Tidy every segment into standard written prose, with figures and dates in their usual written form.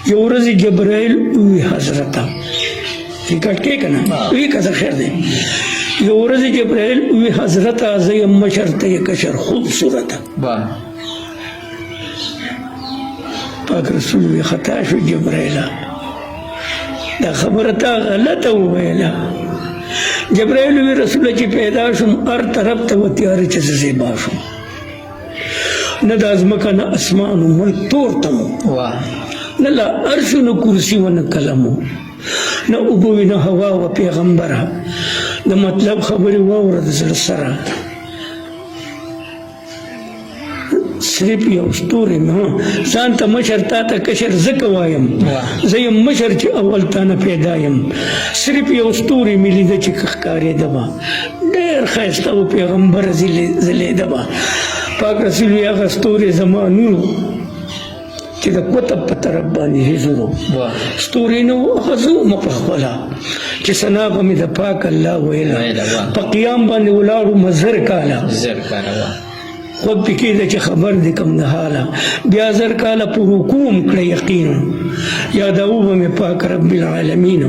یو ورځ جبرائیل وی حضرته ریکارډ کې کنه وی کزه خیر دی یو ورځ جبرائیل وی حضرته زیم مشر ته کشر خوبصورت پاک رسول وی خطا شو جبرائیل دا خبره تا غلطه وویله جبرائیل وی رسول چې پیدا شم هر طرف ته و تیارې چې زیبا شم نه د ازمکه نه اسمان و ملک تور تمو نه لا عرش نه کرسی و نه قلمو نه اوبه وي نه هوا و پیغمبره د مطلب خبرې واوره د زړه سره صرف یو ستوری ما ځان ته مشر تا ته کشر زکه وایم زه یم مشر چې اول تا نه پیدا یم صرف یو ستوری مې لیده چې ښکارېده به ډېر ښایسته و پیغمبر ځلېده به پاک رسول وي هغه ستوری زما نور چې د قطب په طرف باندې حضور ستوري نه و هغه زه وم په خپله چې ثنا به مې د پاک الله ویله په قیام باندې ولاړو زر کاله خود پکې ده چې خبر دې کم د حاله بیا زر کاله په حکوم کړه یقین یادوو به مې پاک رب العالمین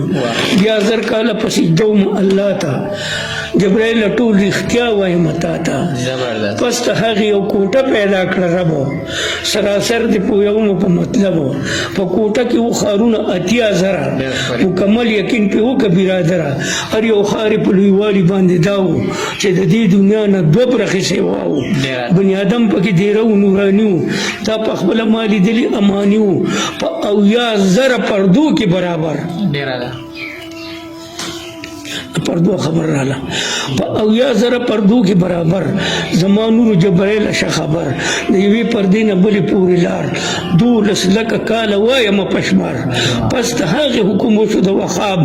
بیا زر کاله په سجده وم الله ته جبرائیل ټول رښتیا وایم تا ته پس ته هغې یو کوټه پیدا کړه ربو سراسر دې پوهوم په مطلبو په کوټه کې و ښارونه 80,000 مکمل یقین پې وکړه برادره هر یو ښار یې په لویوالي باندې دا و چې د دې دنیا نه 2 برخې سیوا و بني آدم پکې ډېره و نوراني و دا په خپله ما لیدلي اماني و په 80,000 پردو کې برابر پردو خبر رااله په 80,000 پردو کې برابر زما نور جبرائیل شه خبر د یوې پردې نه بلې پورې لار 12 لکه کاله وایم په شمار پس د هغې حکم وشو د وخاب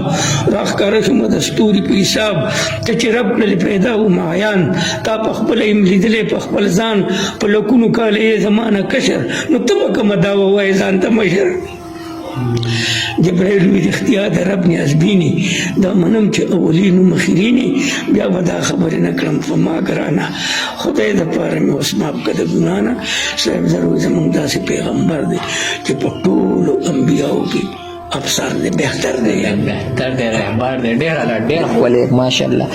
راښکاره شومه د ستوري په حساب ته چې رب کړلې پیدا و معیان تا په خپله یم لیدلی په خپل ځان په لکونو کاله یې زما نه کشر نو ته به کومه دعوه وایې ځان ته مشر جبرائیل وی رښتیا د رب نیازبیني دا منم چې اولینو مخیریني بیا به دا خبرې نه کړم په ما ګرانه خدای دپاره مې اوس ماف کړه د ګناه نه صاحب ضرور زموږ داسې پیغمبر دی چې په ټولو انبیاو کې افسر دی بهتر دی رهبر دی ډېر ښکلی ماشاءالله